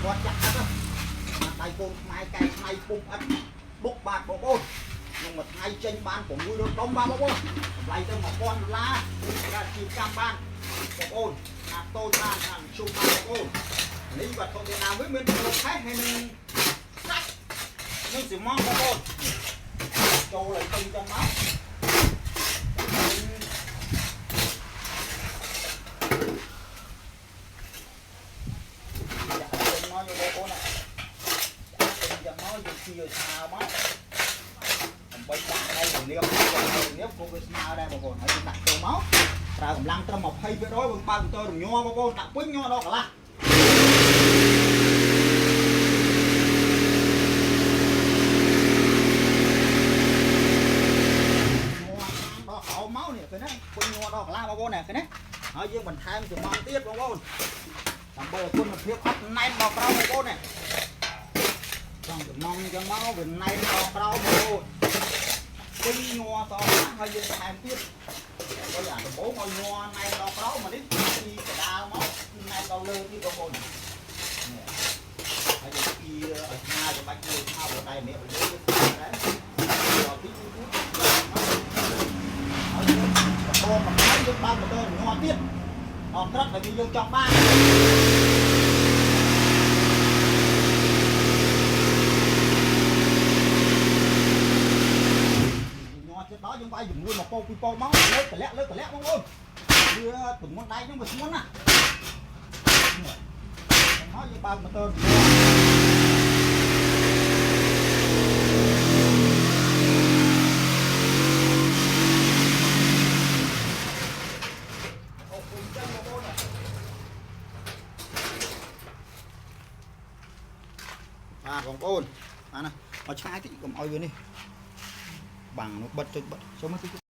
គាត់ចាក់អត់ដៃកូនខ្មែរកែថ្ងៃពុំអត់បុកបាទបងប្អូនក្នុងមួយថ្ងៃចេញបាន6រដុំបាទបងប្អូនតម្លៃទៅ$1000ការជីវកម្មបានបងប្អូនអាតូចបានអាជុំបានបងប្អូននេះវត្ថុវៀតណាមវិញមានប្រភេទហើយនឹងសាច់នឹងស៊ីម៉ងបងប្អូនចូលឲ្យពេញចឹងមកជាស្មើមកដើម្បីដាក់ឲ្យរលាបគោវាស្មើដែរបងប្អូនហើយដាក់ចូលមកប្រើកម្លាំងត្រឹម20%បងបើកទៅរញ័របងប្អូនដាក់ពេញញ័រដល់កន្លះដល់ហៅមកនេះឃើញទេពេញញ័រដល់កន្លះបងប្អូននេះឃើញទេហើយយើងបន្ថែមចំងទៀតបងប្អូនដើម្បីឲ្យគុណភាពអត់ណែនដល់ក្រោមបងប្អូននេះចំចំណងចឹងមកវាណែនដល់ក្រោមបងប្អូនពេញញ័រសហើយយើងថែមទៀតហើយអាដំបូងឲ្យញ័រណែនដល់ក្រោមមកនេះពីកដាលមកណែនដល់លើទៀតបងប្អូននេះហើយយើងពីឲ្យស្មើច្បាច់លើថោដៃនេះបើយើងដែរដល់ពីហើយយើងបងមកហើយយើងបើកម៉ូទ័រញ័រទៀតអត់ត្រឹកតែយើងចង់បានđó chúng ta dùng luôn một pô máu lấy cái lẹបងប្អូនវាទម្ងន់ដៃហ្នឹងវាស្មុនណាមកយើងបើកម៉ូទ័រអូពុំចឹងបងប្អូនបងប្អូនអាណាមកឆ្ងាយតិចកុំឲ្យវានេះបាំងនោះបិទចុចបិទចូលមកតិច